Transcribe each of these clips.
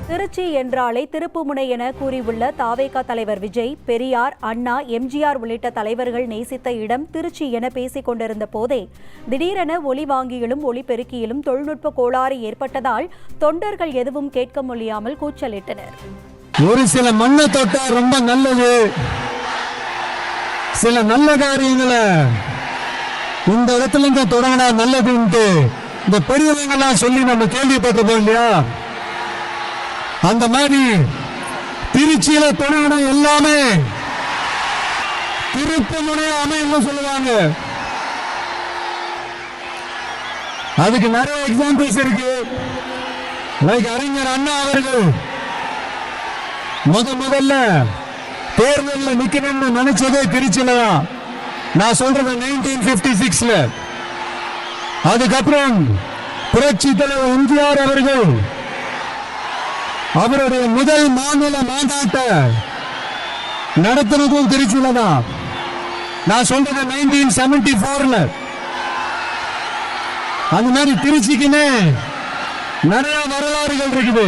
திருச்சி என்றாலே திருப்புமுனை என கூறியுள்ள தாவேகா தலைவர் விஜய், பெரியார், அண்ணா, எம்ஜிஆர் உள்ளிட்ட தலைவர்கள் நேசித்த இடம் திருச்சி என பேசிக் கொண்டிருந்த போதே திடீரென ஒலி வாங்கியிலும் ஒலிபெருக்கியிலும் தொழில்நுட்ப கோளாறு ஏற்பட்டதால் தொண்டர்கள் எதுவும் கேட்க முடியாமல் கூச்சலிட்டனர். ஒரு சில மண்ணை தொட்டா ரொம்ப நல்லது, சில நல்ல காரியங்களை இந்த இடத்துல இருந்து தொடங்கினா நல்லதுன்ட்டு இந்த பெரியவங்கெல்லாம் சொல்லி நம்ம கேள்விப்பட்டிருப்போம் இல்லையா? அந்த மாதிரி திருச்சியில தொடங்கின எல்லாமே திருப்புமுனை அமைன்னு சொல்லுவாங்க. அதுக்கு நிறைய எக்ஸாம்பிள்ஸ் இருக்கு. லைக் அறிஞர் அண்ணா அவர்கள் முதல்ல தேர்தலில் நிக்கணும்னு நினைச்சதே திருச்சியில தான். நான் சொல்றது 1956ல. அதுக்கப்புறம் புரட்சி தலைவர் எம்ஜிஆர் அவர்கள் அவருடைய முதல் மாநில மாநாட்டை நடத்தினதும் திருச்சியில தான். நான் சொல்றது 1974ல. அந்த மாதிரி திருச்சிக்குன்னு நிறைய வரலாறுகள் இருக்குது.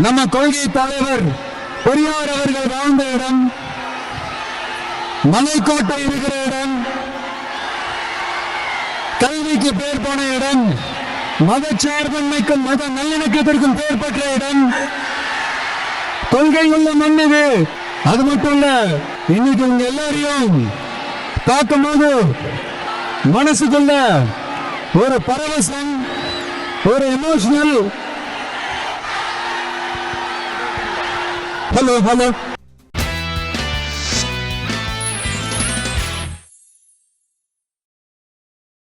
நம்ம கொள்கை தலைவர் பெரியார் அவர்கள் வாழ்ந்த இடம், மலைக்கோட்டை இருக்கிற இடம், கல்விக்கு பேர் போன இடம், மதச்சார்பன்மைக்கும் மத நல்லிணக்கத்திற்கும் பேர் பெற்ற இடம், கொள்கை உள்ள மண் இது. அது மட்டும் இல்ல, இன்னைக்கு உங்க எல்லாரையும் பார்க்கும்போது மனசுக்குள்ள ஒரு பரவசம், ஒரு எமோஷனல். Hello hello